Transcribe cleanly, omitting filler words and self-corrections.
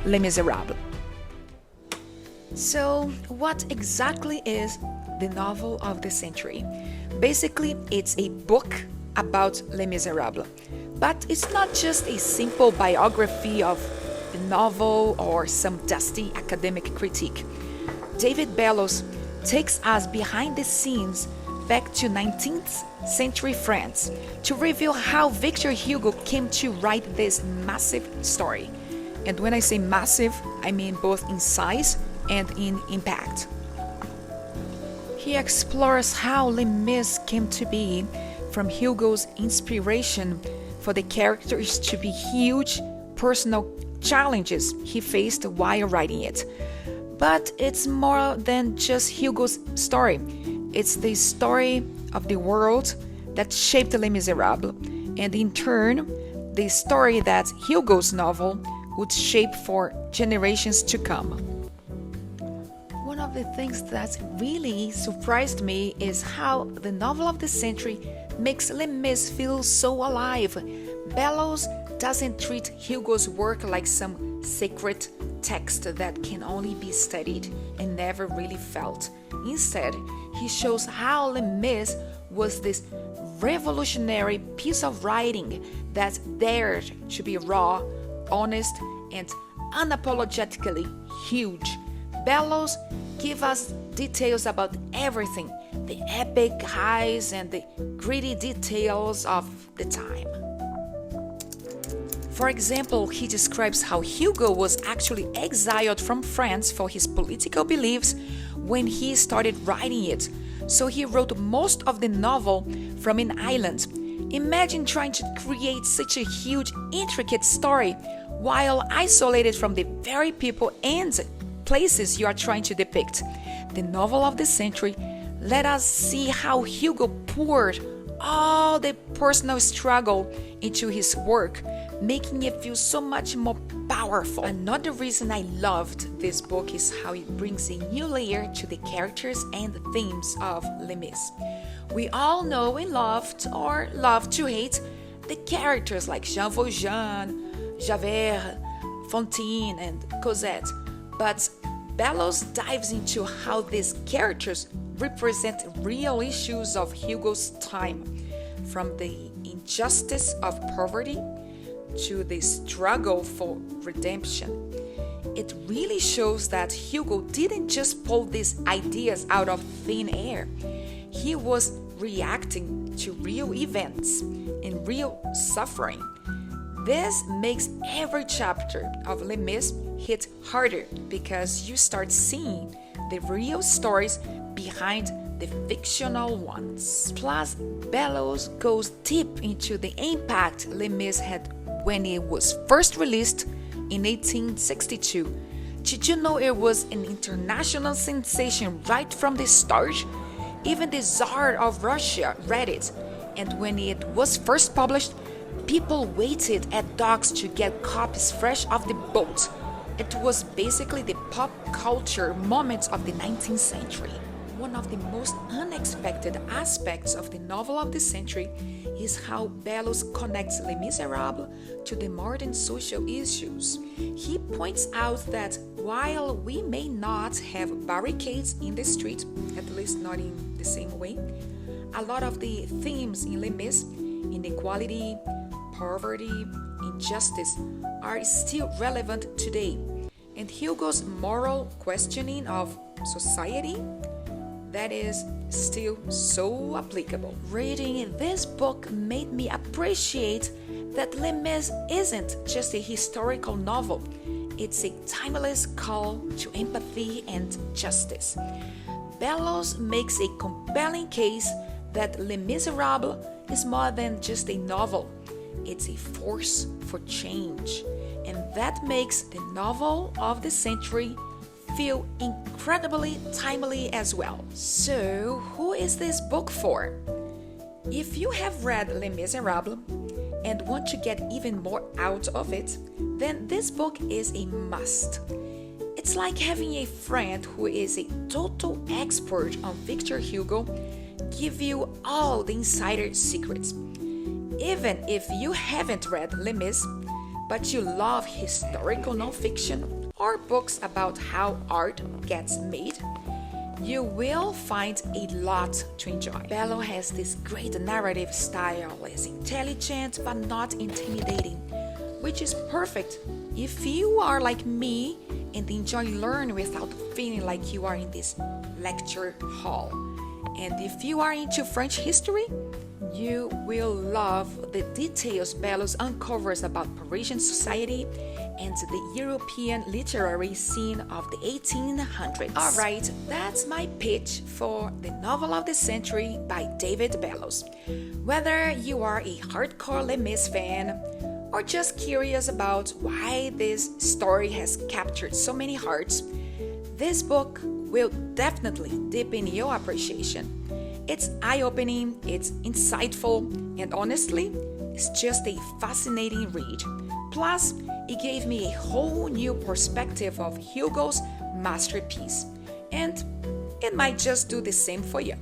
Les Misèrables. So, what exactly is the novel of the century? Basically, it's a book about Les Misèrables. But it's not just a simple biography of the novel or some dusty academic critique. David Bellos takes us behind the scenes back to 19th century France to reveal how Victor Hugo came to write this massive story. And when I say massive, I mean both in size and in impact. He explores how Les Mis came to be, from Hugo's inspiration for the characters to be huge personal challenges he faced while writing it. But it's more than just Hugo's story. It's the story of the world that shaped Les Miserables, and in turn, the story that Hugo's novel would shape for generations to come. One of the things that really surprised me is how the novel of the century makes Les Mis feel so alive. Bellows doesn't treat Hugo's work like some sacred text that can only be studied and never really felt. Instead, he shows how Les Mis was this revolutionary piece of writing that dared to be raw, honest, and unapologetically huge. Bellows gives us details about everything, the epic highs and the gritty details of the time. For example, he describes how Hugo was actually exiled from France for his political beliefs when he started writing it, so he wrote most of the novel from an island. Imagine trying to create such a huge, intricate story while isolated from the very people and places you are trying to depict. The novel of the century let us see how Hugo poured all the personal struggle into his work, making it feel so much more powerful. Another reason I loved this book is how it brings a new layer to the characters and the themes of Les Mis. We all know and loved, or love to hate, the characters like Jean Valjean, Javert, Fantine, and Cosette. But Bellows dives into how these characters represent real issues of Hugo's time, from the injustice of poverty to the struggle for redemption. It really shows that Hugo didn't just pull these ideas out of thin air. He was reacting to real events and real suffering. This makes every chapter of Les Mis hit harder because you start seeing the real stories behind the fictional ones. Plus, Bellows goes deep into the impact Les Mis had when it was first released in 1862. Did you know it was an international sensation right from the start? Even the Tsar of Russia read it, and when it was first published, people waited at docks to get copies fresh off the boat. It was basically the pop culture moment of the 19th century. One of the most unexpected aspects of the novel of the century is how Bellows connects Les Miserables to the modern social issues. He points out that while we may not have barricades in the street, at least not in the same way, a lot of the themes in Les Mis, inequality, poverty, injustice, are still relevant today. And Hugo's moral questioning of society, that is still so applicable. Reading this book made me appreciate that Les Mis isn't just a historical novel, it's a timeless call to empathy and justice. Bellows makes a compelling case that Les Miserables is more than just a novel, it's a force for change, and that makes the novel of the century feel incredibly timely as well. So, who is this book for? If you have read Les Miserables and want to get even more out of it, then this book is a must. It's like having a friend who is a total expert on Victor Hugo give you all the insider secrets. Even if you haven't read Les Mis, but you love historical nonfiction or books about how art gets made, you will find a lot to enjoy. Bello has this great narrative style. It's intelligent but not intimidating, which is perfect if you are like me and enjoy learning without feeling like you are in this lecture hall. And if you are into French history, you will love the details Bellos uncovers about Parisian society and the European literary scene of the 1800s. Alright, that's my pitch for the novel of the century by David Bellos. Whether you are a hardcore Les Mis fan or just curious about why this story has captured so many hearts, this book will definitely deepen your appreciation. It's eye-opening, it's insightful, and honestly, it's just a fascinating read. Plus, it gave me a whole new perspective of Hugo's masterpiece, and it might just do the same for you.